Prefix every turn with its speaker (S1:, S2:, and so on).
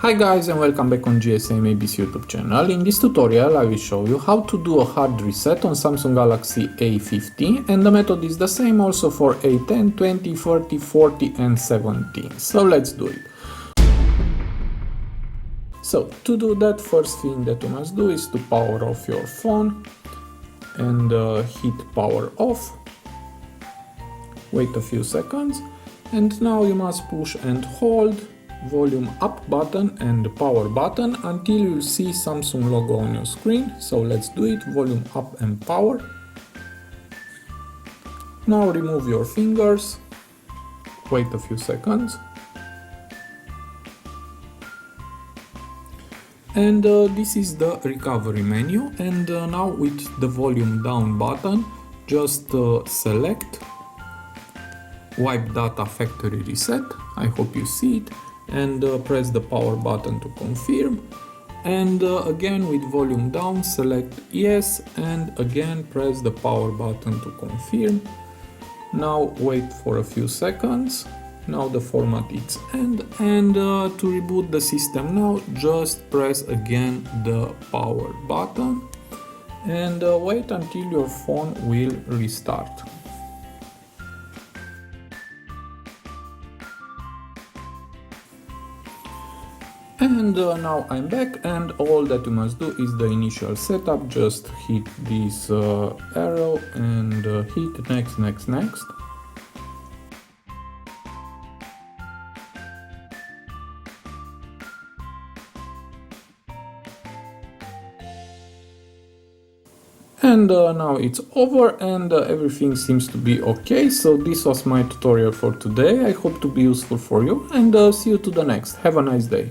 S1: Hi guys and welcome back on GSM-ABC YouTube channel. In this tutorial I will show you how to do a hard reset on Samsung Galaxy A50, and the method is the same also for A10, 20, 30, 40 and 70. So let's do it. So to do that, first thing that you must do is to power off your phone and hit power off. Wait a few seconds and now you must push and hold volume up button and the power button until you see Samsung logo on your screen. So let's do it. Volume up and power. Now remove your fingers. Wait a few seconds. And this is the recovery menu, and now with the volume down button just select wipe data factory reset. I hope you see it, and press the power button to confirm, and again with volume down select yes, and again press the power button to confirm. Now wait for a few seconds. Now the format is end, and to reboot the system now just press again the power button and wait until your phone will restart. And now I'm back, and all that you must do is the initial setup. Just hit this arrow and hit next. And now it's over and everything seems to be okay. So this was my tutorial for today. I hope to be useful for you, and see you to the next. Have a nice day.